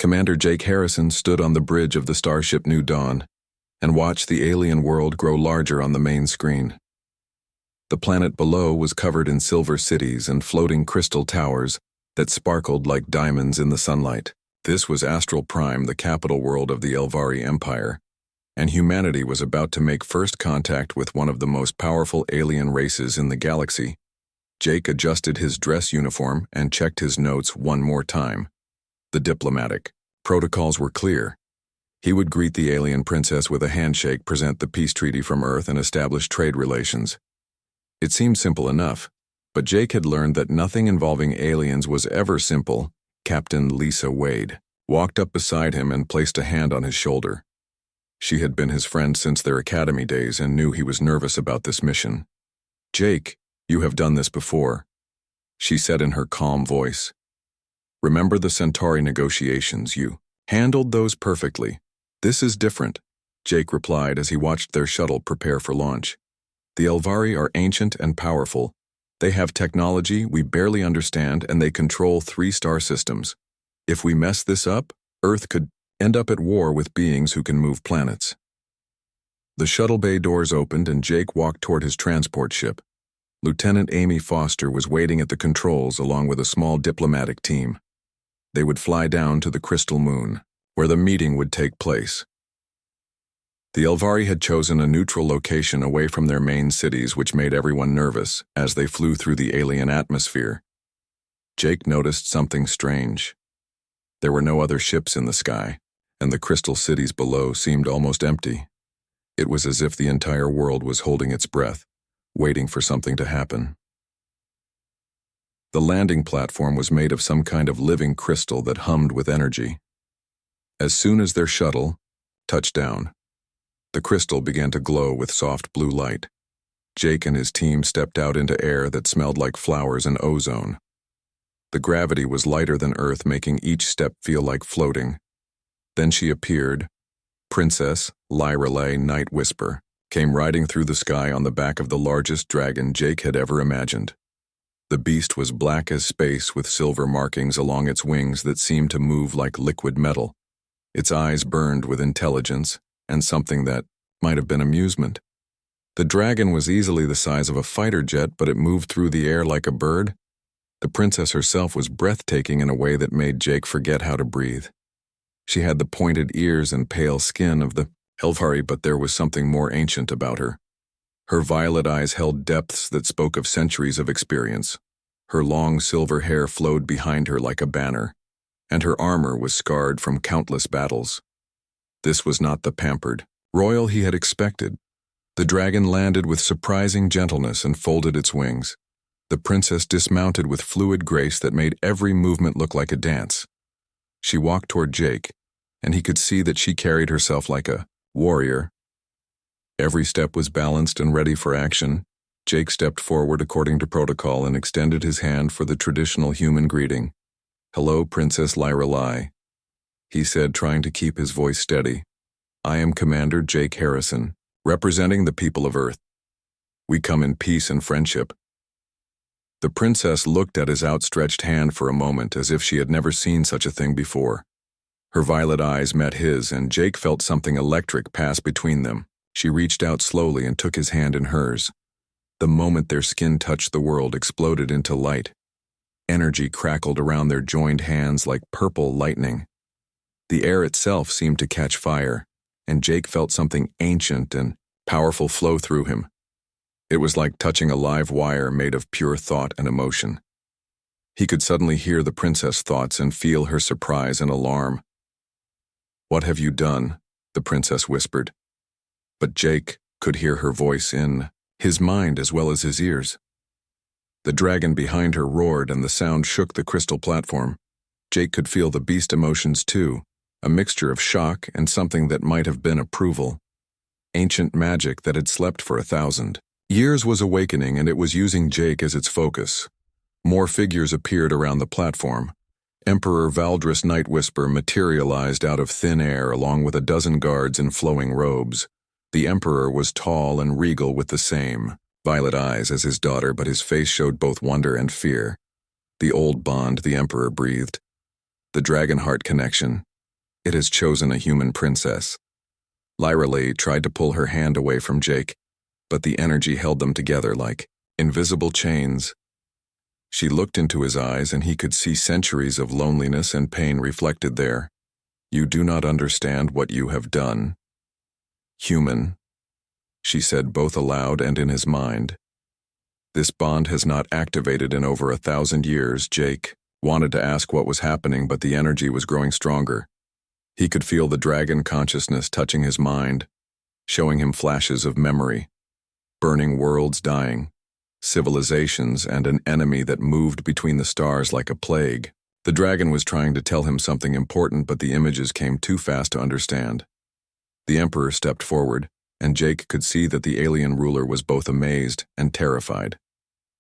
Commander Jake Harrison stood on the bridge of the starship New Dawn and watched the alien world grow larger on the main screen. The planet below was covered in silver cities and floating crystal towers that sparkled like diamonds in the sunlight. This was Astral Prime, the capital world of the Elvari Empire, and humanity was about to make first contact with one of the most powerful alien races in the galaxy. Jake adjusted his dress uniform and checked his notes one more time. The diplomatic protocols were clear. He would greet the alien princess with a handshake, present the peace treaty from Earth, and establish trade relations. It seemed simple enough, but Jake had learned that nothing involving aliens was ever simple. Captain Lisa Wade walked up beside him and placed a hand on his shoulder. She had been his friend since their academy days and knew he was nervous about this mission. "Jake, you have done this before," she said in her calm voice. "Remember the Centauri negotiations? You handled those perfectly. This is different," Jake replied as he watched their shuttle prepare for launch. "The Elvari are ancient and powerful. They have technology we barely understand, and they control 3 star systems. If we mess this up, Earth could end up at war with beings who can move planets." The shuttle bay doors opened and Jake walked toward his transport ship. Lieutenant Amy Foster was waiting at the controls along with a small diplomatic team. They would fly down to the Crystal Moon, where the meeting would take place. The Elvari had chosen a neutral location away from their main cities, which made everyone nervous as they flew through the alien atmosphere. Jake noticed something strange. There were no other ships in the sky, and the crystal cities below seemed almost empty. It was as if the entire world was holding its breath, waiting for something to happen. The landing platform was made of some kind of living crystal that hummed with energy. As soon as their shuttle touched down, the crystal began to glow with soft blue light. Jake and his team stepped out into air that smelled like flowers and ozone. The gravity was lighter than Earth, making each step feel like floating. Then she appeared. Princess Lyrelei Night Whisper came riding through the sky on the back of the largest dragon Jake had ever imagined. The beast was black as space with silver markings along its wings that seemed to move like liquid metal. Its eyes burned with intelligence and something that might have been amusement. The dragon was easily the size of a fighter jet, but it moved through the air like a bird. The princess herself was breathtaking in a way that made Jake forget how to breathe. She had the pointed ears and pale skin of the Elvari, but there was something more ancient about her. Her violet eyes held depths that spoke of centuries of experience. Her long silver hair flowed behind her like a banner, and her armor was scarred from countless battles. This was not the pampered royal he had expected. The dragon landed with surprising gentleness and folded its wings. The princess dismounted with fluid grace that made every movement look like a dance. She walked toward Jake, and he could see that she carried herself like a warrior. Every step was balanced and ready for action. Jake stepped forward according to protocol and extended his hand for the traditional human greeting. "Hello, Princess Lyrelei," he said, trying to keep his voice steady. "I am Commander Jake Harrison, representing the people of Earth. We come in peace and friendship." The princess looked at his outstretched hand for a moment as if she had never seen such a thing before. Her violet eyes met his, and Jake felt something electric pass between them. She reached out slowly and took his hand in hers. The moment their skin touched, the world exploded into light. Energy crackled around their joined hands like purple lightning. The air itself seemed to catch fire, and Jake felt something ancient and powerful flow through him. It was like touching a live wire made of pure thought and emotion. He could suddenly hear the princess' thoughts and feel her surprise and alarm. "What have you done?" the princess whispered. But Jake could hear her voice in his mind as well as his ears. The dragon behind her roared, and the sound shook the crystal platform. Jake could feel the beast emotions too, a mixture of shock and something that might have been approval. Ancient magic that had slept for 1,000 years was awakening, and it was using Jake as its focus. More figures appeared around the platform. Emperor Valdris Night Whisper materialized out of thin air along with a dozen guards in flowing robes. The emperor was tall and regal with the same violet eyes as his daughter, but his face showed both wonder and fear. The old bond, the emperor breathed. The Dragonheart connection. It has chosen a human princess. Lyra tried to pull her hand away from Jake, but the energy held them together like invisible chains. She looked into his eyes and he could see centuries of loneliness and pain reflected there. You do not understand what you have done. Human, she said both aloud and in his mind. This bond has not activated in over 1,000 years. Jake wanted to ask what was happening, but the energy was growing stronger. He could feel the dragon consciousness touching his mind, showing him flashes of memory, burning worlds dying, civilizations, and an enemy that moved between the stars like a plague. The dragon was trying to tell him something important, but the images came too fast to understand. The Emperor stepped forward, and Jake could see that the alien ruler was both amazed and terrified.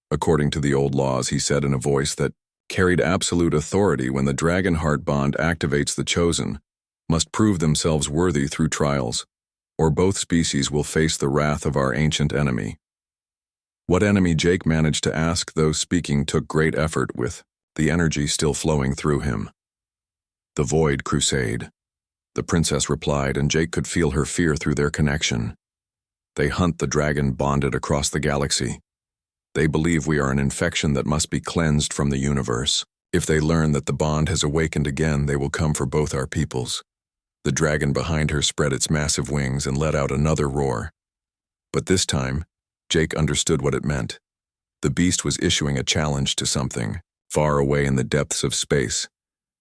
According to the old laws, he said in a voice that carried absolute authority, when the dragon heart bond activates, the chosen must prove themselves worthy through trials, or both species will face the wrath of our ancient enemy. What enemy? Jake managed to ask, though speaking took great effort, with the energy still flowing through him. The Void Crusade, the princess replied, and Jake could feel her fear through their connection. They hunt the dragon bonded across the galaxy. They believe we are an infection that must be cleansed from the universe. If they learn that the bond has awakened again, they will come for both our peoples. The dragon behind her spread its massive wings and let out another roar. But this time, Jake understood what it meant. The beast was issuing a challenge to something far away in the depths of space,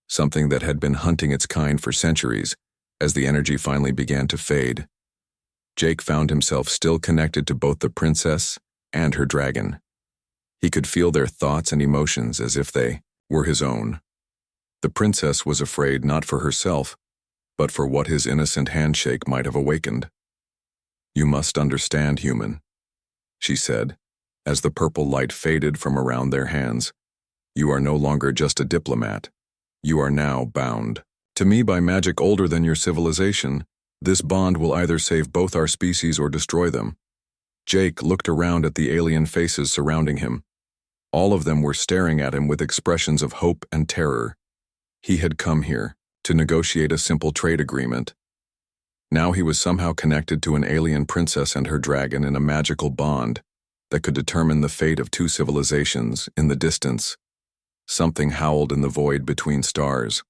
something that had been hunting its kind for centuries. As the energy finally began to fade, Jake found himself still connected to both the princess and her dragon. He could feel their thoughts and emotions as if they were his own. The princess was afraid not for herself, but for what his innocent handshake might have awakened. You must understand, human, she said, as the purple light faded from around their hands. You are no longer just a diplomat. You are now bound to me by magic older than your civilization. This bond will either save both our species or destroy them. Jake looked around at the alien faces surrounding him. All of them were staring at him with expressions of hope and terror. He had come here to negotiate a simple trade agreement. Now he was somehow connected to an alien princess and her dragon in a magical bond that could determine the fate of two civilizations. In the distance, something howled in the void between stars.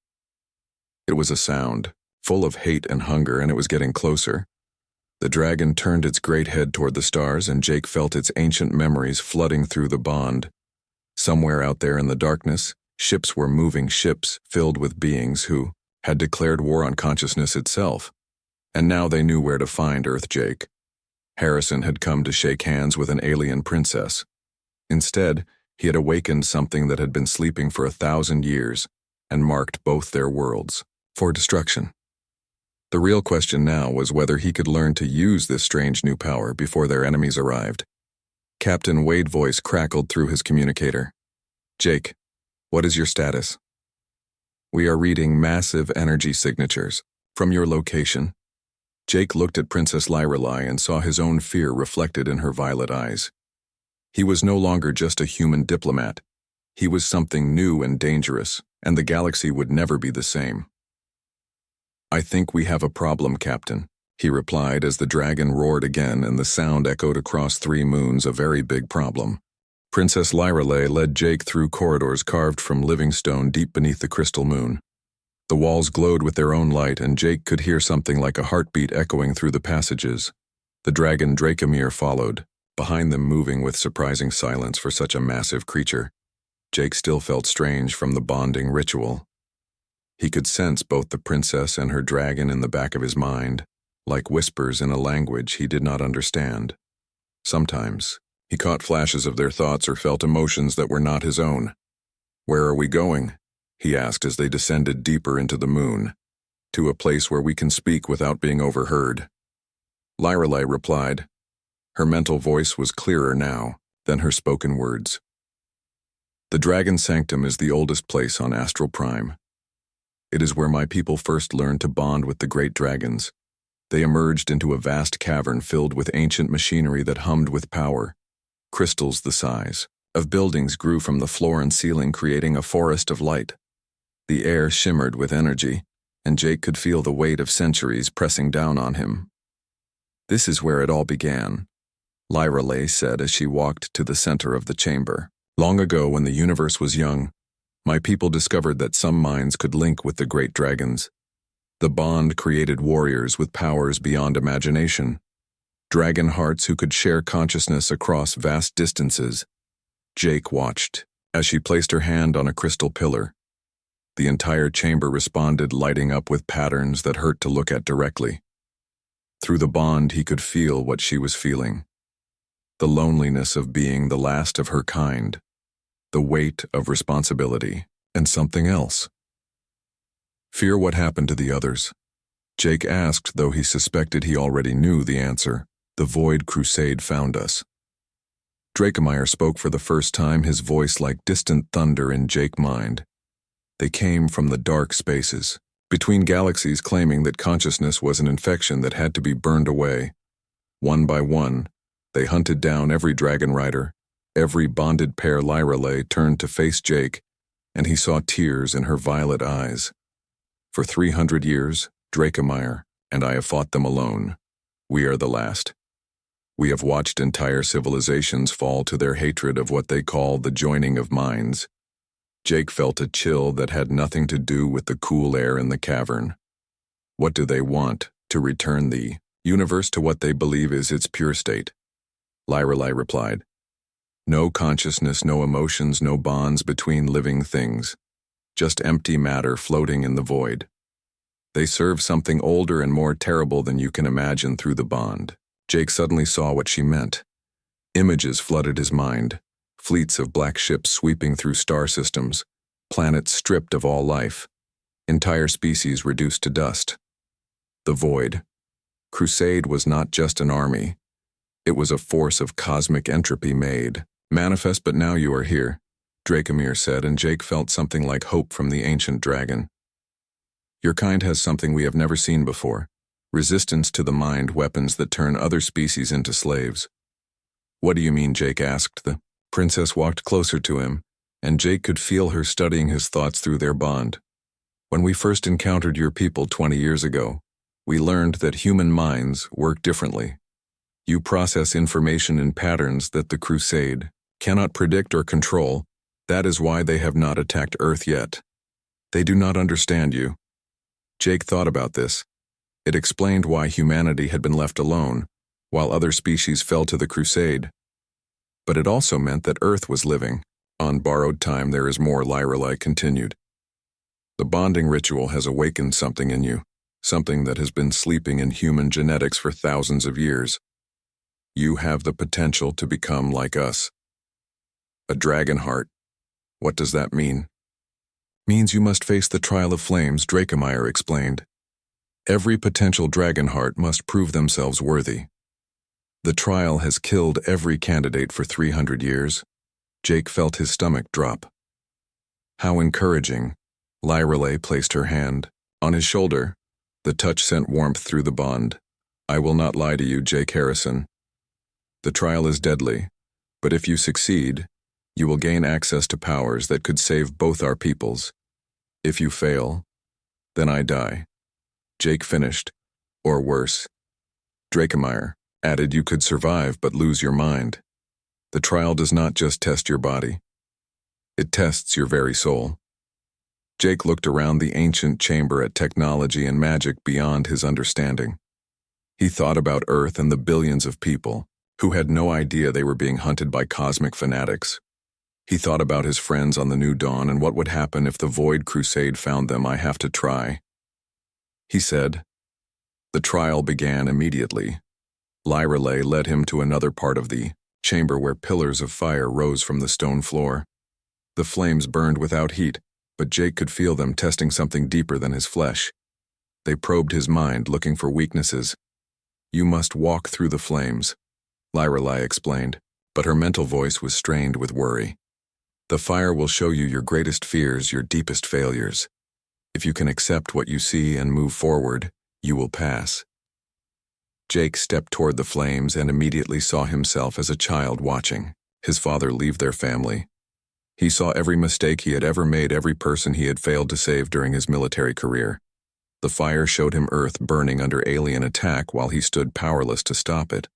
It was a sound full of hate and hunger, and it was getting closer. The dragon turned its great head toward the stars, and Jake felt its ancient memories flooding through the bond. Somewhere out there in the darkness, ships were moving, ships filled with beings who had declared war on consciousness itself. And now they knew where to find Earth. Jake. Harrison had come to shake hands with an alien princess. Instead, he had awakened something that had been sleeping for 1,000 years and marked both their worlds for destruction. The real question now was whether he could learn to use this strange new power before their enemies arrived. Captain Wade's voice crackled through his communicator. Jake, what is your status? We are reading massive energy signatures from your location. Jake looked at Princess Lyra and saw his own fear reflected in her violet eyes. He was no longer just a human diplomat. He was something new and dangerous, and the galaxy would never be the same. I think we have a problem, Captain, he replied as the dragon roared again and the sound echoed across 3 moons. A very big problem. Princess Lyra led Jake through corridors carved from living stone deep beneath the crystal moon. The walls glowed with their own light, and Jake could hear something like a heartbeat echoing through the passages. The dragon Dracomir followed, behind them, moving with surprising silence for such a massive creature. Jake still felt strange from the bonding ritual. He could sense both the princess and her dragon in the back of his mind, like whispers in a language he did not understand. Sometimes, he caught flashes of their thoughts or felt emotions that were not his own. Where are we going? He asked as they descended deeper into the moon. To a place where we can speak without being overheard. Lyra replied. Her mental voice was clearer now than her spoken words. The Dragon Sanctum is the oldest place on Astral Prime. It is where my people first learned to bond with the great dragons. They emerged into a vast cavern filled with ancient machinery that hummed with power. Crystals the size of buildings grew from the floor and ceiling, creating a forest of light. The air shimmered with energy, and Jake could feel the weight of centuries pressing down on him. "This is where it all began," Lyrelay said as she walked to the center of the chamber. "Long ago, when the universe was young, my people discovered that some minds could link with the great dragons. The bond created warriors with powers beyond imagination, dragon hearts who could share consciousness across vast distances." Jake watched as she placed her hand on a crystal pillar. The entire chamber responded, lighting up with patterns that hurt to look at directly. Through the bond, he could feel what she was feeling. The loneliness of being the last of her kind, the weight of responsibility, and something else. "Fear what happened to the others?" Jake asked, though he suspected he already knew the answer. "The Void Crusade found us." Drakemeyer spoke for the first time, his voice like distant thunder in Jake's mind. "They came from the dark spaces, between galaxies, claiming that consciousness was an infection that had to be burned away. One by one, they hunted down every dragon rider, every bonded pair." Lyrelay turned to face Jake, and he saw tears in her violet eyes. "For 300 years, Drakemeyer and I have fought them alone. We are the last. We have watched entire civilizations fall to their hatred of what they call the joining of minds." Jake felt a chill that had nothing to do with the cool air in the cavern. "What do they want? To return the universe to what they believe is its pure state?" Lyrelay replied. "No consciousness, no emotions, no bonds between living things. Just empty matter floating in the void. They serve something older and more terrible than you can imagine through the bond." Jake suddenly saw what she meant. Images flooded his mind. Fleets of black ships sweeping through star systems, planets stripped of all life, entire species reduced to dust. The Void Crusade was not just an army. It was a force of cosmic entropy made manifest. "But now you are here," Drakemeyer said, and Jake felt something like hope from the ancient dragon. "Your kind has something we have never seen before. Resistance to the mind, weapons that turn other species into slaves." "What do you mean?" Jake asked. The princess walked closer to him, and Jake could feel her studying his thoughts through their bond. "When we first encountered your people 20 years ago, we learned that human minds work differently. You process information in patterns that the Crusade cannot predict or control. That is why they have not attacked Earth yet. They do not understand you." Jake thought about this. It explained why humanity had been left alone, while other species fell to the Crusade. But it also meant that Earth was living on borrowed time. "There is more," Lyrelay continued. "The bonding ritual has awakened something in you, something that has been sleeping in human genetics for thousands of years. You have the potential to become like us. A dragon heart. What does that mean?" "Means you must face the trial of flames," Drakemeyer explained. "Every potential dragon heart must prove themselves worthy. The trial has killed every candidate for 300 years. Jake felt his stomach drop. "How encouraging." Lyrelay placed her hand on his shoulder. The touch sent warmth through the bond. "I will not lie to you, Jake Harrison. The trial is deadly, but if you succeed, you will gain access to powers that could save both our peoples. If you fail, then I die." Jake finished, "Or worse." Drakemeyer added, "You could survive but lose your mind. The trial does not just test your body. It tests your very soul." Jake looked around the ancient chamber at technology and magic beyond his understanding. He thought about Earth and the billions of people who had no idea they were being hunted by cosmic fanatics. He thought about his friends on the New Dawn and what would happen if the Void Crusade found them. "I have to try," he said. The trial began immediately. Lyrelay led him to another part of the chamber where pillars of fire rose from the stone floor. The flames burned without heat, but Jake could feel them testing something deeper than his flesh. They probed his mind, looking for weaknesses. "You must walk through the flames," Lyrelay explained, but her mental voice was strained with worry. "The fire will show you your greatest fears, your deepest failures. If you can accept what you see and move forward, you will pass." Jake stepped toward the flames and immediately saw himself as a child watching his father leave their family. He saw every mistake he had ever made, every person he had failed to save during his military career. The fire showed him Earth burning under alien attack while he stood powerless to stop it.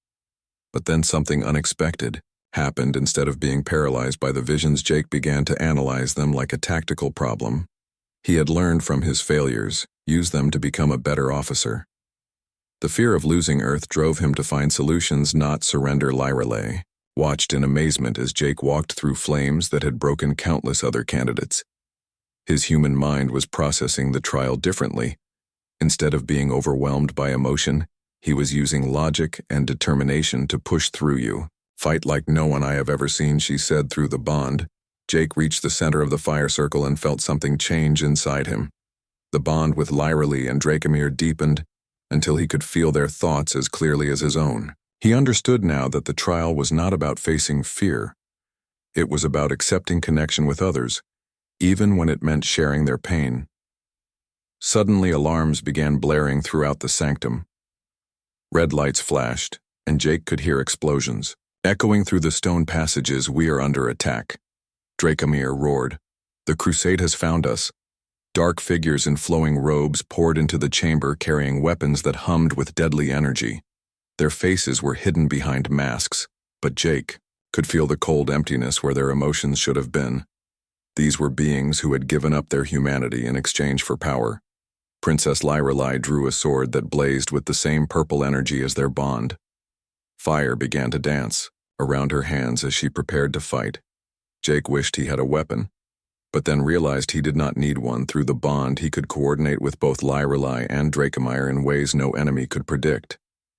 But then something unexpected happened. Instead of being paralyzed by the visions, Jake began to analyze them like a tactical problem. He had learned from his failures, used them to become a better officer. The fear of losing Earth drove him to find solutions, not surrender. Lyrelay watched in amazement as Jake walked through flames that had broken countless other candidates. His human mind was processing the trial differently. Instead of being overwhelmed by emotion, he was using logic and determination to push through. "You fight like no one I have ever seen," she said through the bond. Jake reached the center of the fire circle and felt something change inside him. The bond with Lyrelay and Dracomir deepened until he could feel their thoughts as clearly as his own. He understood now that the trial was not about facing fear. It was about accepting connection with others, even when it meant sharing their pain. Suddenly, alarms began blaring throughout the sanctum. Red lights flashed, and Jake could hear explosions. Echoing through the stone passages, "We are under attack," Dracomir roared. "The crusade has found us." Dark figures in flowing robes poured into the chamber carrying weapons that hummed with deadly energy. Their faces were hidden behind masks, but Jake could feel the cold emptiness where their emotions should have been. These were beings who had given up their humanity in exchange for power. Princess Lyrelay drew a sword that blazed with the same purple energy as their bond. Fire began to dance around her hands as she prepared to fight. Jake wished he had a weapon, but then realized he did not need one. Through the bond, he could coordinate with both Lyrelay and Dracomir in ways no enemy could predict.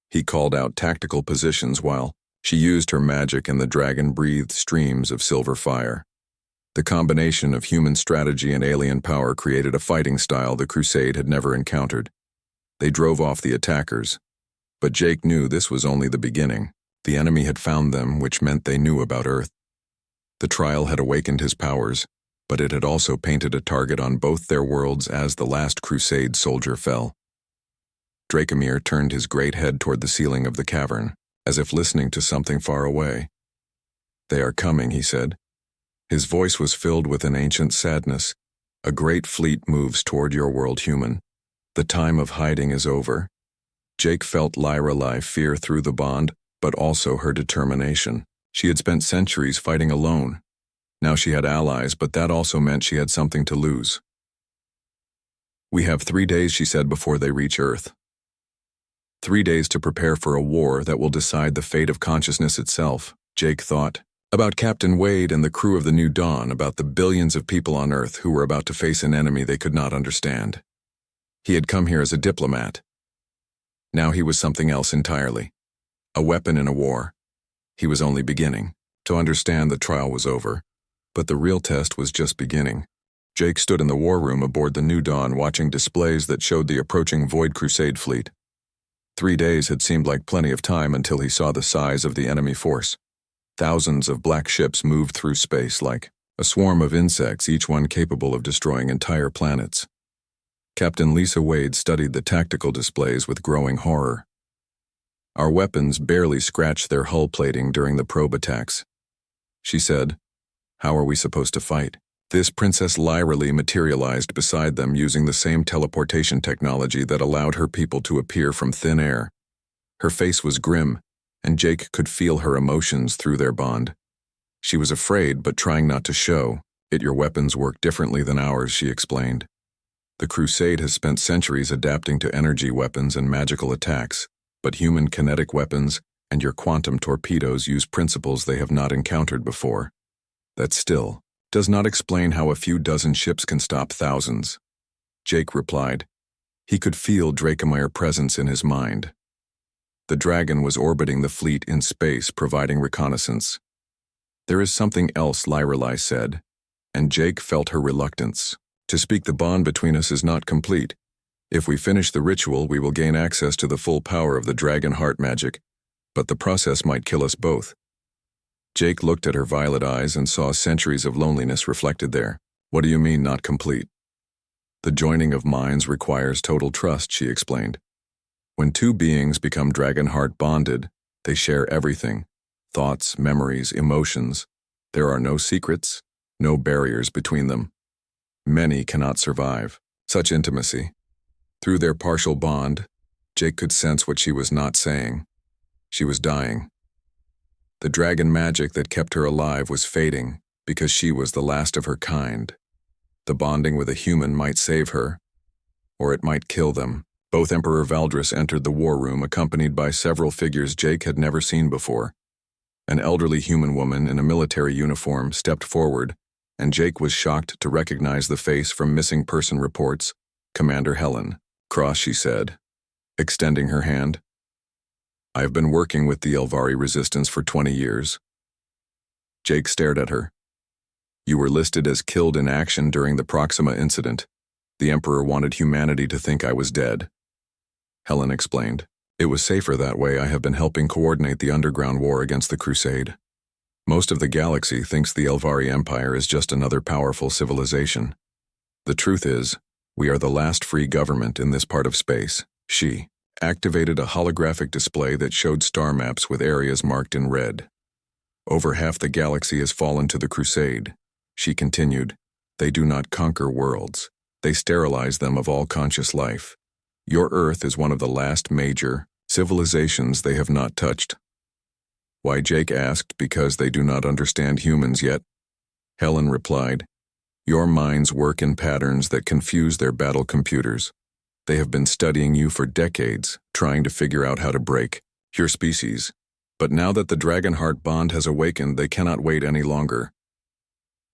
He called out tactical positions while she used her magic, and the dragon breathed streams of silver fire. The combination of human strategy and alien power created a fighting style the crusade had never encountered. They drove off the attackers, but Jake knew this was only the beginning. The enemy had found them, which meant they knew about Earth. The trial had awakened his powers, but it had also painted a target on both their worlds as the last crusade soldier fell. Dracomir turned his great head toward the ceiling of the cavern, as if listening to something far away. "They are coming," he said. His voice was filled with an ancient sadness. "A great fleet moves toward your world, human. The time of hiding is over." Jake felt Lyrelay fear through the bond, but also her determination. She had spent centuries fighting alone. Now she had allies, but that also meant she had something to lose. "We have 3 days," she said, "before they reach Earth. 3 days to prepare for a war that will decide the fate of consciousness itself." Jake thought about Captain Wade and the crew of the New Dawn, about the billions of people on Earth who were about to face an enemy they could not understand. He had come here as a diplomat. Now he was something else entirely. A weapon in a war. He was only beginning to understand the trial was over, but the real test was just beginning. Jake stood in the war room aboard the New Dawn, watching displays that showed the approaching Void Crusade fleet. 3 days had seemed like plenty of time until he saw the size of the enemy force. Thousands of black ships moved through space like a swarm of insects, each one capable of destroying entire planets. Captain Lisa Wade studied the tactical displays with growing horror. "Our weapons barely scratched their hull plating during the probe attacks," she said. "How are we supposed to fight?" This Princess Lyrelay materialized beside them using the same teleportation technology that allowed her people to appear from thin air. Her face was grim, and Jake could feel her emotions through their bond. She was afraid, but trying not to show it. "Your weapons work differently than ours," she explained. "The Crusade has spent centuries adapting to energy weapons and magical attacks, but human kinetic weapons and your quantum torpedoes use principles they have not encountered before. That still does not explain how a few dozen ships can stop thousands." Jake replied. He could feel Dracomir's presence in his mind. The dragon was orbiting the fleet in space, providing reconnaissance. "There is something else," Lyrelay said, and Jake felt her reluctance. "To speak, the bond between us is not complete. If we finish the ritual, we will gain access to the full power of the dragon heart magic, but the process might kill us both." Jake looked at her violet eyes and saw centuries of loneliness reflected there. "What do you mean, not complete?" "The joining of minds requires total trust," she explained. "When two beings become dragon heart bonded, they share everything: thoughts, memories, emotions. There are no secrets, no barriers between them. Many cannot survive such intimacy. Through their partial bond, Jake could sense what she was not saying. She was dying. The dragon magic that kept her alive was fading because she was the last of her kind. The bonding with a human might save her, or it might kill them. Both Emperor Valdris entered the war room accompanied by several figures Jake had never seen before. An elderly human woman in a military uniform stepped forward, and Jake was shocked to recognize the face from missing person reports, Commander Helen. "Cross," she said, extending her hand. "I have been working with the Elvari resistance for 20 years. Jake stared at her. "You were listed as killed in action during the Proxima incident. The Emperor wanted humanity to think I was dead." Helen explained. "It was safer that way. I have been helping coordinate the underground war against the Crusade. Most of the galaxy thinks the Elvari Empire is just another powerful civilization. The truth is, we are the last free government in this part of space." She activated a holographic display that showed star maps with areas marked in red. "Over half the galaxy has fallen to the Crusade." She continued, "They do not conquer worlds. They sterilize them of all conscious life. Your Earth is one of the last major civilizations they have not touched." Why, Jake asked. "Because they do not understand humans yet." Helen replied, "Your minds work in patterns that confuse their battle computers. They have been studying you for decades, trying to figure out how to break your species. But now that the Dragonheart bond has awakened, they cannot wait any longer."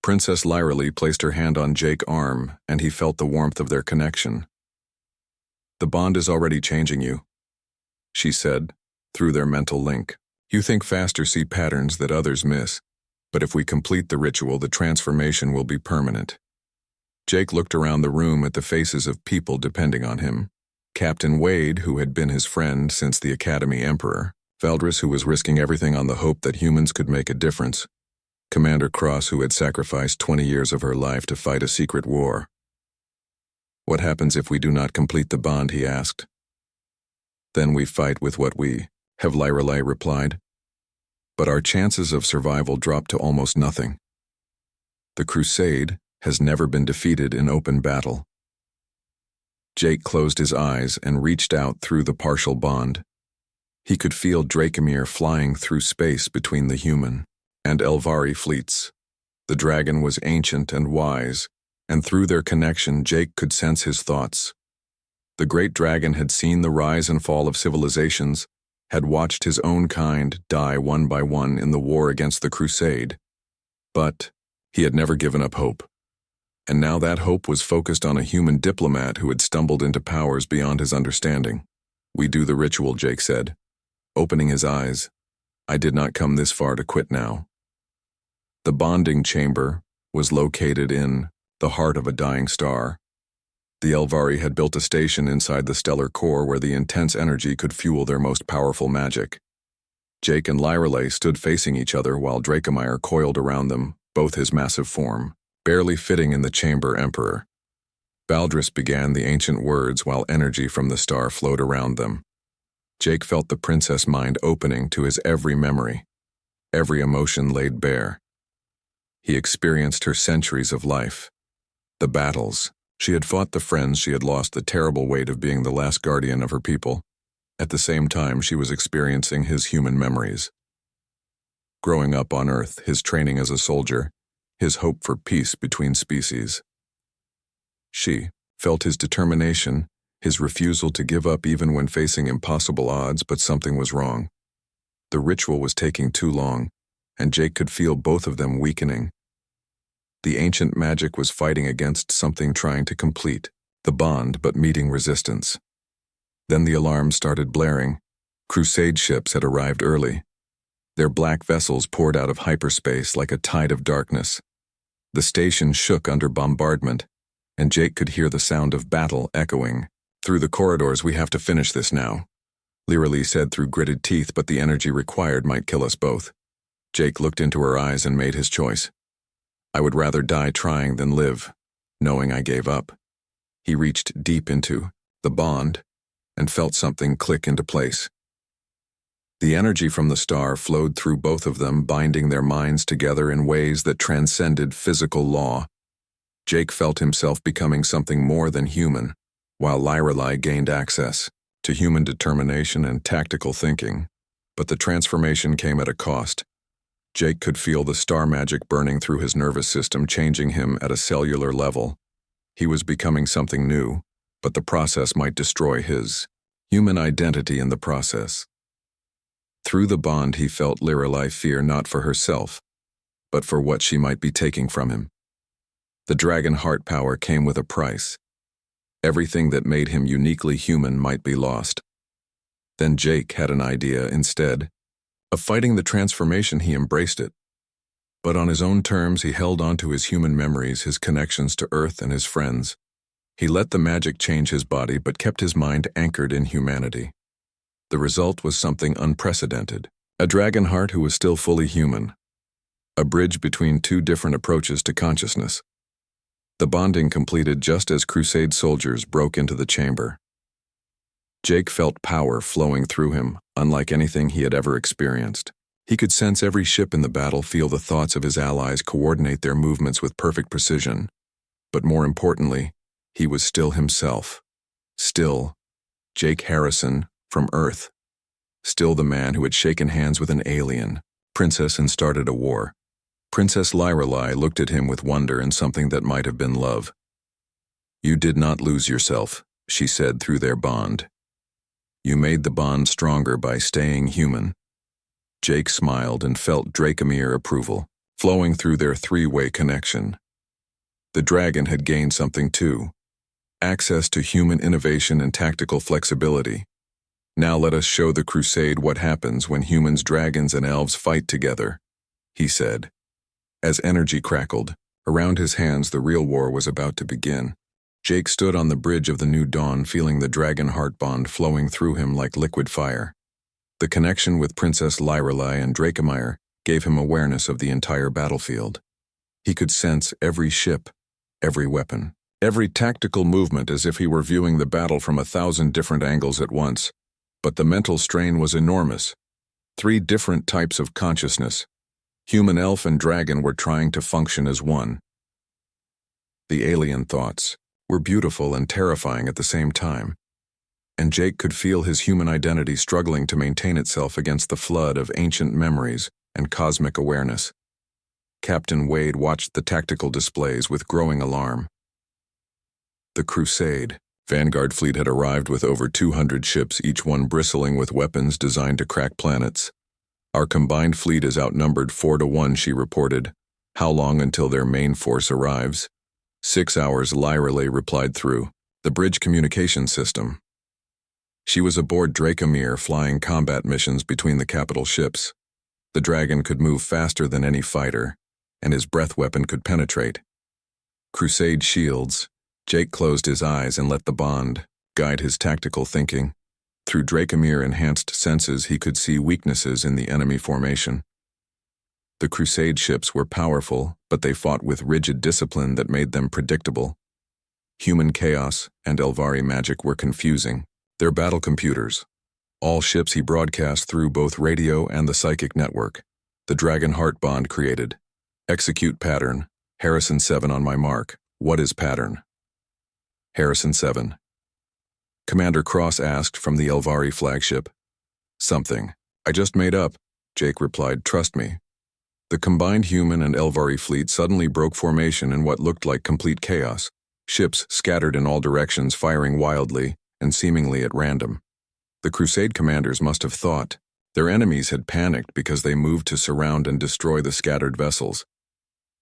Princess Lyralee placed her hand on Jake's arm, and he felt the warmth of their connection. "The bond is already changing you," she said, through their mental link. "You think fast or see patterns that others miss, but if we complete the ritual, the transformation will be permanent." Jake looked around the room at the faces of people depending on him. Captain Wade, who had been his friend since the Academy Emperor. Valdris, who was risking everything on the hope that humans could make a difference. Commander Cross, who had sacrificed 20 years of her life to fight a secret war. "What happens if we do not complete the bond?" he asked. "Then we fight with what we have," Lyralee replied. "But our chances of survival drop to almost nothing. The Crusade has never been defeated in open battle." Jake closed his eyes and reached out through the partial bond. He could feel Dracomir flying through space between the human and Elvari fleets. The dragon was ancient and wise, and through their connection Jake could sense his thoughts. The great dragon had seen the rise and fall of civilizations, had watched his own kind die one by one in the war against the Crusade. But he had never given up hope. And now that hope was focused on a human diplomat who had stumbled into powers beyond his understanding. "We do the ritual," Jake said, opening his eyes. "I did not come this far to quit now." The bonding chamber was located in the heart of a dying star. The Elvari had built a station inside the stellar core where the intense energy could fuel their most powerful magic. Jake and Lyralee stood facing each other while Dracomir coiled around them, both his massive form barely fitting in the chamber emperor. Valdris began the ancient words while energy from the star flowed around them. Jake felt the princess mind opening to his every memory, every emotion laid bare. He experienced her centuries of life, the battles she had fought, the friends she had lost, the terrible weight of being the last guardian of her people. At the same time, she was experiencing his human memories. Growing up on Earth, his training as a soldier, his hope for peace between species. She felt his determination, his refusal to give up even when facing impossible odds, but something was wrong. The ritual was taking too long, and Jake could feel both of them weakening. The ancient magic was fighting against something trying to complete the bond but meeting resistance. Then the alarms started blaring. Crusade ships had arrived early. Their black vessels poured out of hyperspace like a tide of darkness. The station shook under bombardment, and Jake could hear the sound of battle echoing through the corridors. "We have to finish this now," Lyralee said through gritted teeth, "but the energy required might kill us both." Jake looked into her eyes and made his choice. "I would rather die trying than live, knowing I gave up." He reached deep into the bond and felt something click into place. The energy from the star flowed through both of them, binding their minds together in ways that transcended physical law. Jake felt himself becoming something more than human, while Lyrelai gained access to human determination and tactical thinking. But the transformation came at a cost. Jake could feel the star magic burning through his nervous system, changing him at a cellular level. He was becoming something new, but the process might destroy his human identity in the process. Through the bond, he felt Lyrelai fear not for herself, but for what she might be taking from him. The dragon heart power came with a price. Everything that made him uniquely human might be lost. Then Jake had an idea. Instead of fighting the transformation, he embraced it. But on his own terms, he held on to his human memories, his connections to Earth and his friends. He let the magic change his body, but kept his mind anchored in humanity. The result was something unprecedented. A dragon heart who was still fully human. A bridge between two different approaches to consciousness. The bonding completed just as Crusade soldiers broke into the chamber. Jake felt power flowing through him, unlike anything he had ever experienced. He could sense every ship in the battle, feel the thoughts of his allies, coordinate their movements with perfect precision. But more importantly, he was still himself. Still, Jake Harrison from Earth. Still the man who had shaken hands with an alien princess and started a war. Princess Lyrelai looked at him with wonder and something that might have been love. "You did not lose yourself," she said through their bond. "You made the bond stronger by staying human." Jake smiled and felt Dracomir approval flowing through their three-way connection. The dragon had gained something too. Access to human innovation and tactical flexibility. "Now let us show the Crusade what happens when humans, dragons, and elves fight together," he said. As energy crackled around his hands, the real war was about to begin. Jake stood on the bridge of the new dawn, feeling the dragon heart bond flowing through him like liquid fire. The connection with Princess Lyrelai and Dracomir gave him awareness of the entire battlefield. He could sense every ship, every weapon, every tactical movement, as if he were viewing the battle from 1,000 different angles at once. But the mental strain was enormous. 3 different types of consciousness. Human, elf, and dragon were trying to function as one. The alien thoughts were beautiful and terrifying at the same time, and Jake could feel his human identity struggling to maintain itself against the flood of ancient memories and cosmic awareness. Captain Wade watched the tactical displays with growing alarm. The Crusade Vanguard fleet had arrived with over 200 ships, each one bristling with weapons designed to crack planets. "Our combined fleet is outnumbered 4-1, she reported. "How long until their main force arrives?" 6 hours, Lyrelai replied through the bridge communication system. She was aboard Dracomir, flying combat missions between the capital ships. The dragon could move faster than any fighter, and his breath weapon could penetrate. Crusade shields. Jake closed his eyes and let the bond guide his tactical thinking. Through Dracomir-enhanced senses, he could see weaknesses in the enemy formation. The Crusade ships were powerful, but they fought with rigid discipline that made them predictable. Human chaos and Elvari magic were confusing. Their battle computers. All ships he broadcast through both radio and the psychic network. The dragon heart bond created. "Execute pattern. Harrison 7 on my mark. What is pattern?" Harrison 7. Commander Cross asked from the Elvari flagship. "Something I just made up," Jake replied. "Trust me." The combined human and Elvari fleet suddenly broke formation in what looked like complete chaos. Ships scattered in all directions, firing wildly and seemingly at random. The Crusade commanders must have thought their enemies had panicked because they moved to surround and destroy the scattered vessels.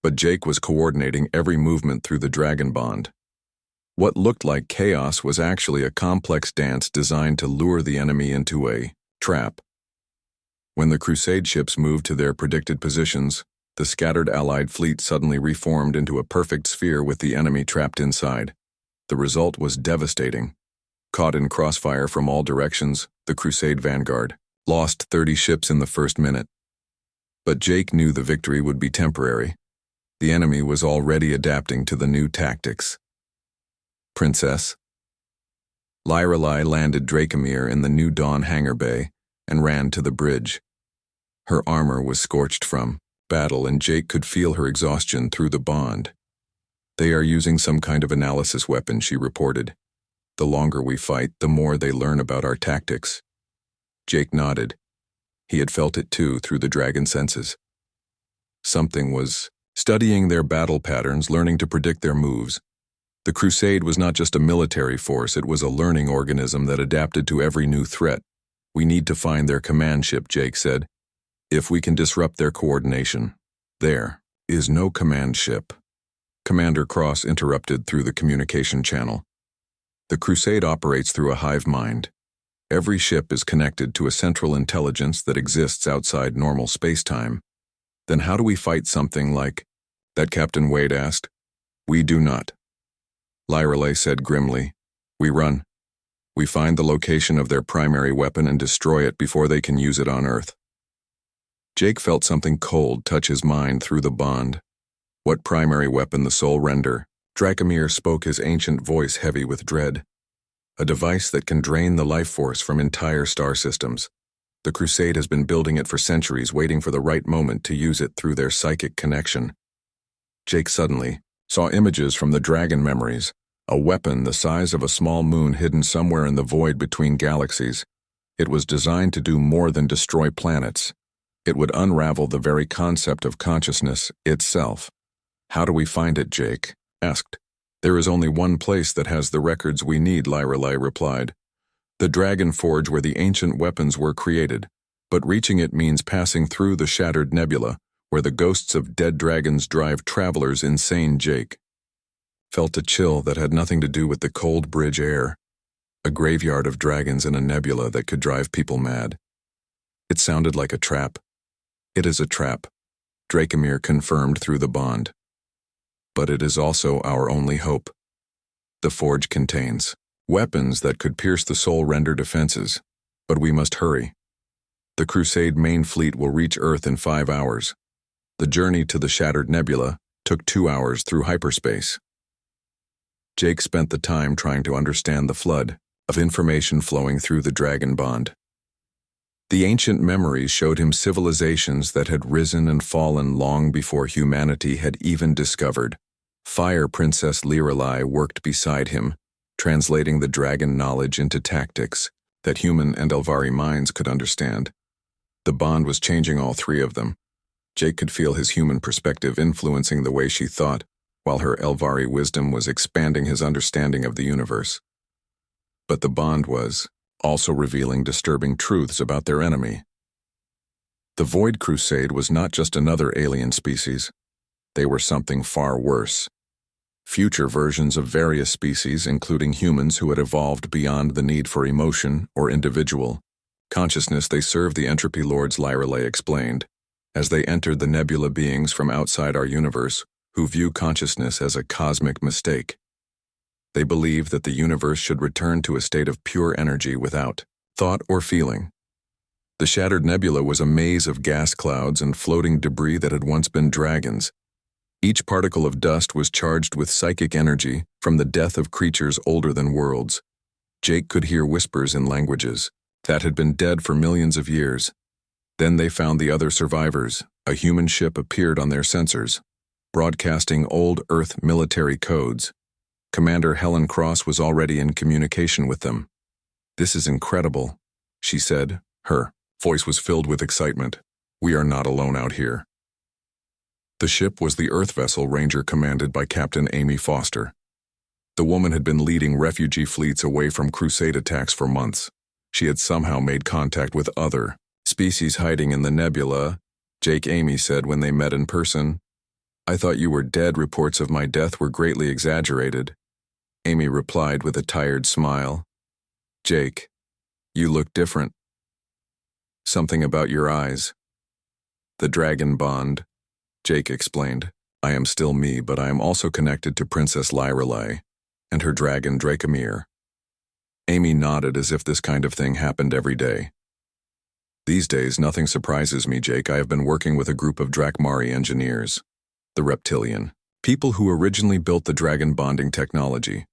But Jake was coordinating every movement through the dragon bond. What looked like chaos was actually a complex dance designed to lure the enemy into a trap. When the Crusade ships moved to their predicted positions, the scattered Allied fleet suddenly reformed into a perfect sphere with the enemy trapped inside. The result was devastating. Caught in crossfire from all directions, the Crusade Vanguard lost 30 ships in the first minute. But Jake knew the victory would be temporary. The enemy was already adapting to the new tactics. "Princess." Lyrelai landed Dracomir in the New Dawn hangar bay and ran to the bridge. Her armor was scorched from battle, and Jake could feel her exhaustion through the bond. "They are using some kind of analysis weapon," she reported. The longer we fight, the more they learn about our tactics. Jake nodded. He had felt it too through the dragon senses. Something was studying their battle patterns, learning to predict their moves. The Crusade was not just a military force, it was a learning organism that adapted to every new threat. We need to find their command ship, Jake said. If we can disrupt their coordination. There is no command ship. Commander Cross interrupted through the communication channel. The Crusade operates through a hive mind. Every ship is connected to a central intelligence that exists outside normal space-time. Then how do we fight something like that? Captain Wade asked. We do not. Lyreley said grimly. We run. We find the location of their primary weapon and destroy it before they can use it on Earth. Jake felt something cold touch his mind through the bond. What primary weapon? The Soul Render. Dracomir spoke, his ancient voice heavy with dread. A device that can drain the life force from entire star systems. The Crusade has been building it for centuries, waiting for the right moment to use it through their psychic connection. Jake suddenly saw images from the dragon memories, a weapon the size of a small moon hidden somewhere in the void between galaxies. It was designed to do more than destroy planets. It would unravel the very concept of consciousness itself. How do we find it? Jake asked. There is only one place that has the records we need, Lyreley replied. The Dragon Forge where the ancient weapons were created, but reaching it means passing through the shattered nebula, where the ghosts of dead dragons drive travelers insane. Jake felt a chill that had nothing to do with the cold bridge air. A graveyard of dragons in a nebula that could drive people mad. It sounded like a trap. It is a trap, Dracomir confirmed through the bond. But it is also our only hope. The forge contains weapons that could pierce the Soul Render defenses, but we must hurry. The Crusade main fleet will reach Earth in 5 hours. The journey to the shattered nebula took 2 hours through hyperspace. Jake spent the time trying to understand the flood of information flowing through the dragon bond. The ancient memories showed him civilizations that had risen and fallen long before humanity had even discovered. Fire Princess Lyreley worked beside him, translating the dragon knowledge into tactics that human and Elvari minds could understand. The bond was changing all three of them. Jake could feel his human perspective influencing the way she thought, while her Elvari wisdom was expanding his understanding of the universe. But the bond was also revealing disturbing truths about their enemy. The Void Crusade was not just another alien species. They were something far worse. Future versions of various species, including humans who had evolved beyond the need for emotion or individual consciousness. They served the Entropy Lords, Lyreley explained, as they entered the nebula, beings from outside our universe who view consciousness as a cosmic mistake. They believe that the universe should return to a state of pure energy without thought or feeling. The shattered nebula was a maze of gas clouds and floating debris that had once been dragons. Each particle of dust was charged with psychic energy from the death of creatures older than worlds. Jake could hear whispers in languages that had been dead for millions of years. Then they found the other survivors. A human ship appeared on their sensors, broadcasting old Earth military codes. Commander Helen Cross was already in communication with them. This is incredible, she said. Her voice was filled with excitement. We are not alone out here. The ship was the Earth vessel Ranger commanded by Captain Amy Foster. The woman had been leading refugee fleets away from Crusade attacks for months. She had somehow made contact with other species hiding in the nebula. Jake, Amy said when they met in person. I thought you were dead. Reports of my death were greatly exaggerated. Amy replied with a tired smile. Jake, you look different. Something about your eyes. The dragon bond, Jake explained. I am still me, but I am also connected to Princess Lyreley and her dragon Dracomir. Amy nodded as if this kind of thing happened every day. These days, nothing surprises me, Jake. I have been working with a group of Drakmari engineers, the reptilian people who originally built the dragon bonding technology.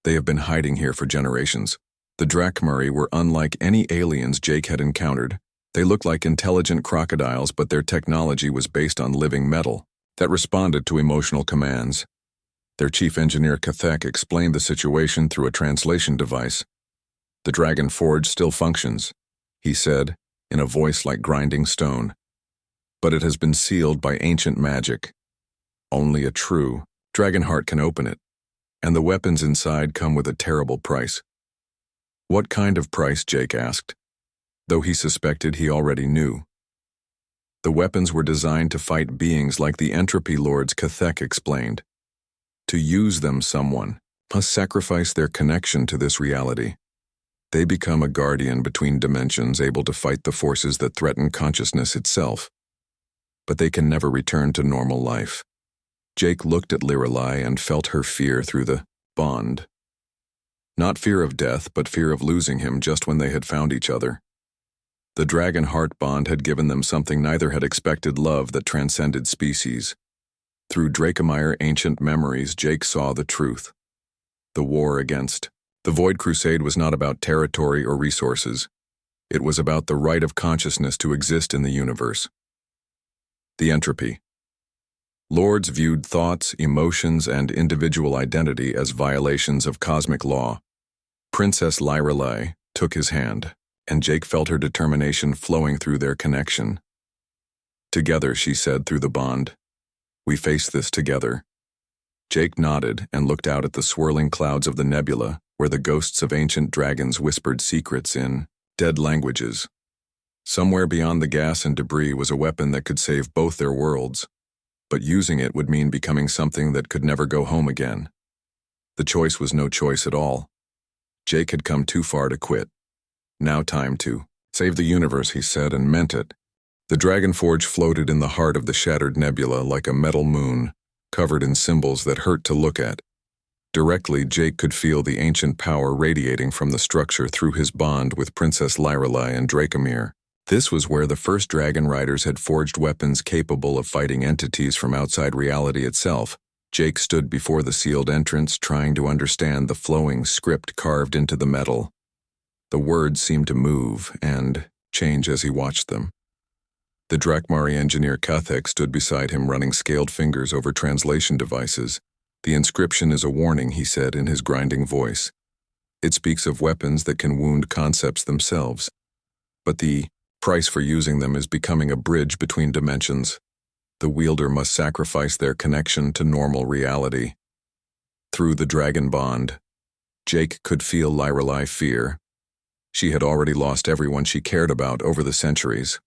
They have been hiding here for generations. The Drakmari were unlike any aliens Jake had encountered. They looked like intelligent crocodiles, but their technology was based on living metal that responded to emotional commands. Their chief engineer Kathek explained the situation through a translation device. "The Dragon Forge still functions," he said, in a voice like grinding stone. "But it has been sealed by ancient magic. Only a true Dragonheart can open it, and the weapons inside come with a terrible price." "What kind of price?" Jake asked, though he suspected he already knew. "The weapons were designed to fight beings like the Entropy Lords," Kathek explained. "To use them, someone must sacrifice their connection to this reality. They become a guardian between dimensions, able to fight the forces that threaten consciousness itself. But they can never return to normal life." Jake looked at Lorelei and felt her fear through the bond. Not fear of death, but fear of losing him just when they had found each other. The Dragon Heart bond had given them something neither had expected: love that transcended species. Through Dracomire ancient memories, Jake saw the truth. The war against the Void Crusade was not about territory or resources. It was about the right of consciousness to exist in the universe. The Entropy Lords viewed thoughts, emotions, and individual identity as violations of cosmic law. Princess Lorelei took his hand, and Jake felt her determination flowing through their connection. "Together," she said through the bond. "We face this together." Jake nodded and looked out at the swirling clouds of the nebula, where the ghosts of ancient dragons whispered secrets in dead languages. Somewhere beyond the gas and debris was a weapon that could save both their worlds, but using it would mean becoming something that could never go home again. The choice was no choice at all. Jake had come too far to quit. Now time to save the universe, he said, and meant it. The Dragon Forge floated in the heart of the shattered nebula like a metal moon, covered in symbols that hurt to look at. Directly, Jake could feel the ancient power radiating from the structure through his bond with Princess Lorelei and Dracomire. This was where the first Dragon Riders had forged weapons capable of fighting entities from outside reality itself. Jake stood before the sealed entrance, trying to understand the flowing script carved into the metal. The words seemed to move and change as he watched them. The Drakmari engineer Kathek stood beside him, running scaled fingers over translation devices. "The inscription is a warning," he said in his grinding voice. "It speaks of weapons that can wound concepts themselves. But the price for using them is becoming a bridge between dimensions. The wielder must sacrifice their connection to normal reality." Through the dragon bond, Jake could feel Lorelei fear. She had already lost everyone she cared about over the centuries.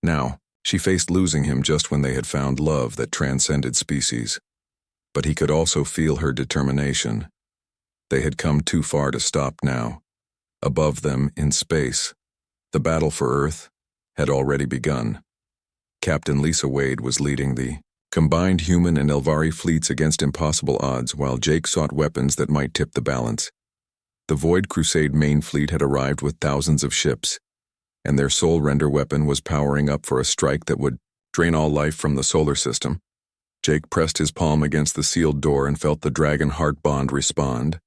Now, she faced losing him just when they had found love that transcended species. But he could also feel her determination. They had come too far to stop now. Above them, in space, the battle for Earth had already begun. Captain Lisa Wade was leading the combined human and Elvari fleets against impossible odds, while Jake sought weapons that might tip the balance. The Void Crusade main fleet had arrived with thousands of ships, and their soul render weapon was powering up for a strike that would drain all life from the solar system. Jake pressed his palm against the sealed door and felt the Dragon Heart bond respond.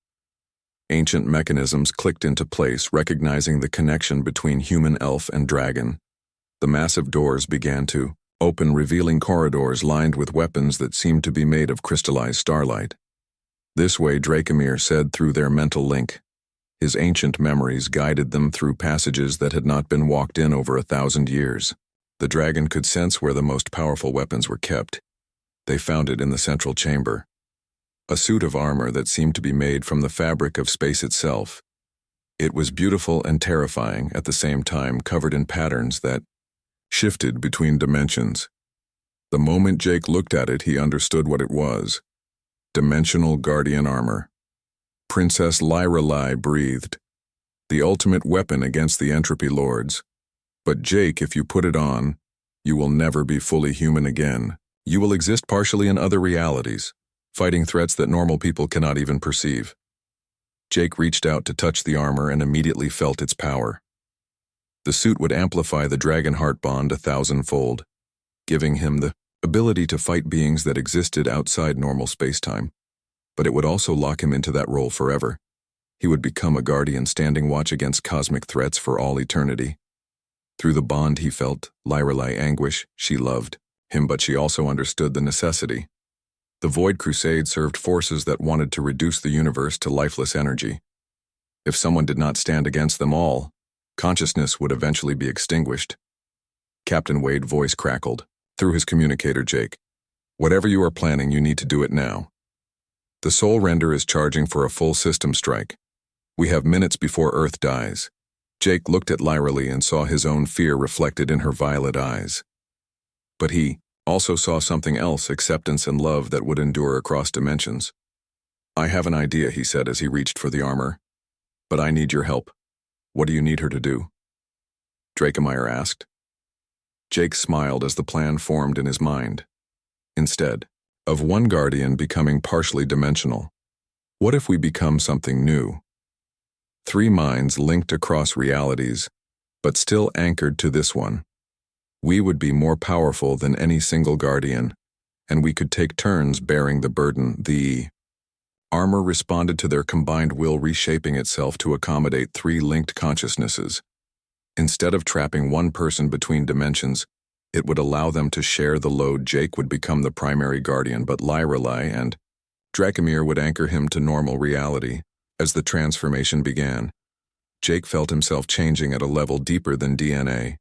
Ancient mechanisms clicked into place, recognizing the connection between human, elf, and dragon. The massive doors began to open, revealing corridors lined with weapons that seemed to be made of crystallized starlight. "This way," Dracomire said through their mental link. His ancient memories guided them through passages that had not been walked in over 1,000 years. The dragon could sense where the most powerful weapons were kept. They found it in the central chamber. A suit of armor that seemed to be made from the fabric of space itself. It was beautiful and terrifying at the same time, covered in patterns that shifted between dimensions. The moment Jake looked at it, he understood what it was. Dimensional guardian armor. Princess Lorelei breathed. The ultimate weapon against the Entropy Lords. But Jake, if you put it on, you will never be fully human again. You will exist partially in other realities, fighting threats that normal people cannot even perceive. Jake reached out to touch the armor and immediately felt its power. The suit would amplify the Dragon Heart bond 1,000-fold, giving him the ability to fight beings that existed outside normal spacetime. But it would also lock him into that role forever. He would become a guardian standing watch against cosmic threats for all eternity. Through the bond he felt Lorelei anguish. She loved him, but she also understood the necessity. The Void Crusade served forces that wanted to reduce the universe to lifeless energy. If someone did not stand against them all, consciousness would eventually be extinguished. Captain Wade's voice crackled. Through his communicator, Jake. Whatever you are planning, you need to do it now. The Soul Render is charging for a full system strike. We have minutes before Earth dies. Jake looked at Lyra Lee and saw his own fear reflected in her violet eyes. But he also saw something else, acceptance and love that would endure across dimensions. I have an idea, he said as he reached for the armor. But I need your help. What do you need her to do? Drakemeyer asked. Jake smiled as the plan formed in his mind. Instead of one guardian becoming partially dimensional, what if we become something new? 3 minds linked across realities, but still anchored to this one. We would be more powerful than any single guardian, and we could take turns bearing the burden. The armor responded to their combined will, reshaping itself to accommodate 3 linked consciousnesses. Instead of trapping one person between dimensions, it would allow them to share the load. Jake would become the primary guardian, but Lyra Lee and Dracomir would anchor him to normal reality. As the transformation began, Jake felt himself changing at a level deeper than DNA.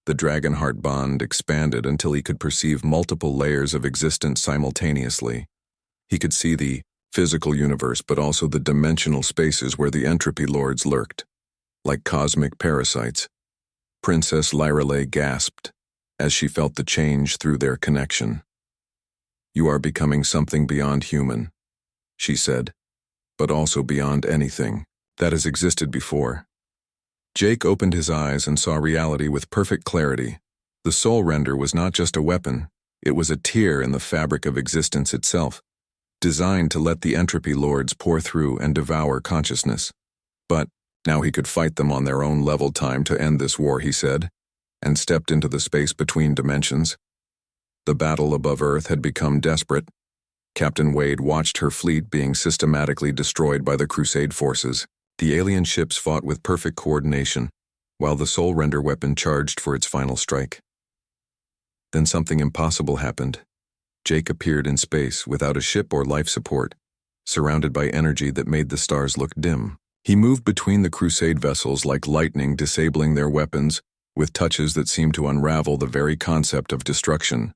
The dragon-heart bond expanded until he could perceive multiple layers of existence simultaneously. He could see the physical universe, but also the dimensional spaces where the entropy lords lurked. Like cosmic parasites, Princess Lyra Lee gasped as she felt the change through their connection. You are becoming something beyond human, she said, but also beyond anything that has existed before. Jake opened his eyes and saw reality with perfect clarity. The Soul Render was not just a weapon, it was a tear in the fabric of existence itself, designed to let the entropy lords pour through and devour consciousness. But now he could fight them on their own level. Time to end this war, he said, and stepped into the space between dimensions. The battle above Earth had become desperate. Captain Wade watched her fleet being systematically destroyed by the Crusade forces. The alien ships fought with perfect coordination, while the Soul Render weapon charged for its final strike. Then something impossible happened. Jake appeared in space without a ship or life support, surrounded by energy that made the stars look dim. He moved between the Crusade vessels like lightning, disabling their weapons with touches that seemed to unravel the very concept of destruction.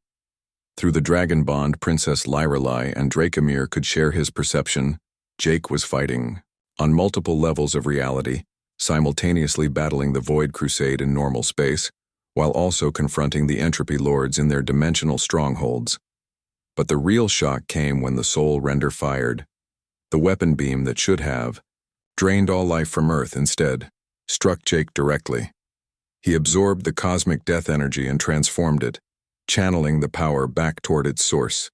Through the dragon bond, Princess Lyra Lee and Dracomir could share his perception. Jake was fighting on multiple levels of reality, simultaneously battling the Void Crusade in normal space, while also confronting the entropy lords in their dimensional strongholds. But the real shock came when the Soul Render fired. The weapon beam that should have drained all life from Earth instead struck Jake directly. He absorbed the cosmic death energy and transformed it, channeling the power back toward its source.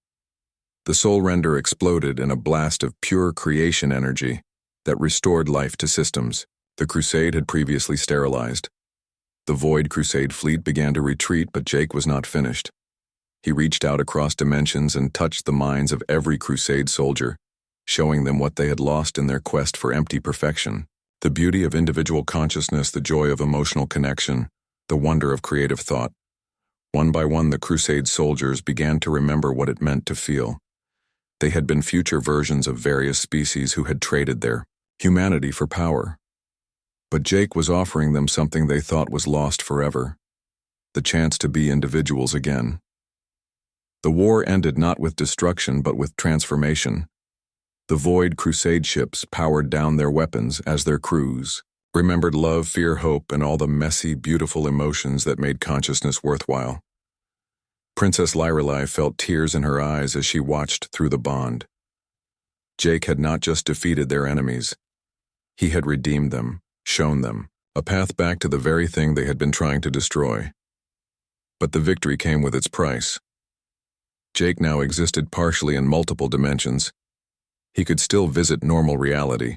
The Soul Render exploded in a blast of pure creation energy that restored life to systems the Crusade had previously sterilized. The Void Crusade fleet began to retreat, but Jake was not finished. He reached out across dimensions and touched the minds of every Crusade soldier, showing them what they had lost in their quest for empty perfection. The beauty of individual consciousness, the joy of emotional connection, the wonder of creative thought. One by one, the Crusade soldiers began to remember what it meant to feel. They had been future versions of various species who had traded their humanity for power. But Jake was offering them something they thought was lost forever: the chance to be individuals again. The war ended not with destruction but with transformation. The Void Crusade ships powered down their weapons as their crews remembered love, fear, hope, and all the messy, beautiful emotions that made consciousness worthwhile. Princess Lyra Lee felt tears in her eyes as she watched through the bond. Jake had not just defeated their enemies. He had redeemed them, shown them a path back to the very thing they had been trying to destroy. But the victory came with its price. Jake now existed partially in multiple dimensions. He could still visit normal reality,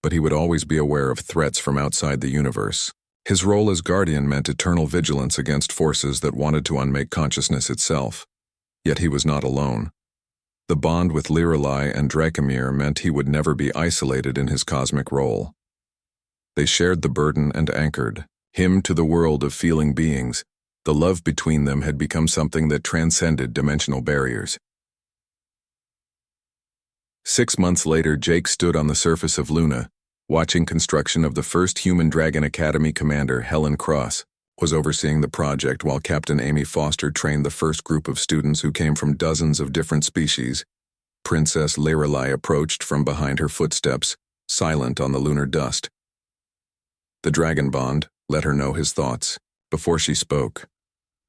but he would always be aware of threats from outside the universe. His role as guardian meant eternal vigilance against forces that wanted to unmake consciousness itself. Yet he was not alone. The bond with Lyra Lee and Dracomir meant he would never be isolated in his cosmic role. They shared the burden and anchored him to the world of feeling beings. The love between them had become something that transcended dimensional barriers. 6 months later, Jake stood on the surface of Luna, watching construction of the first human Dragon Academy. Commander Helen Cross was overseeing the project while Captain Amy Foster trained the first group of students who came from dozens of different species. Princess Lorelei approached from behind her footsteps, silent on the lunar dust. The Dragon Bond let her know his thoughts before she spoke.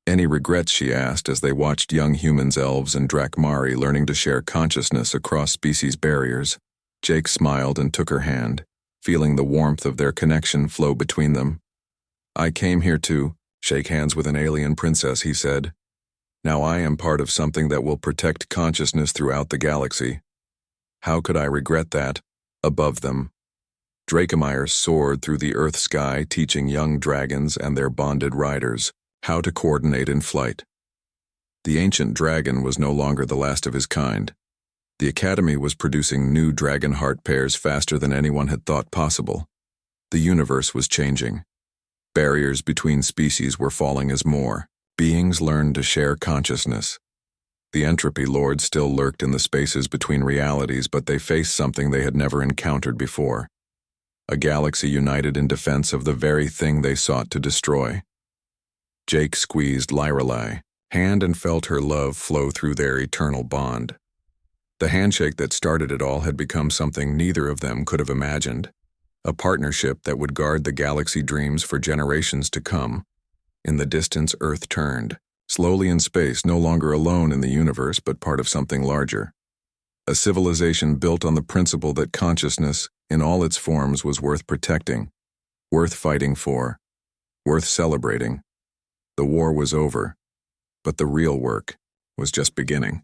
Any regrets, she asked, as they watched young humans, elves, and Drakmari learning to share consciousness across species barriers. Jake smiled and took her hand, feeling the warmth of their connection flow between them. I came here to shake hands with an alien princess, he said. Now I am part of something that will protect consciousness throughout the galaxy. How could I regret that? Above them, Drakemeyer soared through the Earth sky, teaching young dragons and their bonded riders how to coordinate in flight. The ancient dragon was no longer the last of his kind. The Academy was producing new dragon heart pairs faster than anyone had thought possible. The universe was changing. Barriers between species were falling as more beings learned to share consciousness. The entropy lord still lurked in the spaces between realities, but they faced something they had never encountered before. A galaxy united in defense of the very thing they sought to destroy. Jake squeezed Lorelei hand and felt her love flow through their eternal bond. The handshake that started it all had become something neither of them could have imagined, a partnership that would guard the galaxy dreams for generations to come. In the distance, Earth turned, slowly in space, no longer alone in the universe, but part of something larger. A civilization built on the principle that consciousness, in all its forms, was worth protecting, worth fighting for, worth celebrating. The war was over, but the real work was just beginning.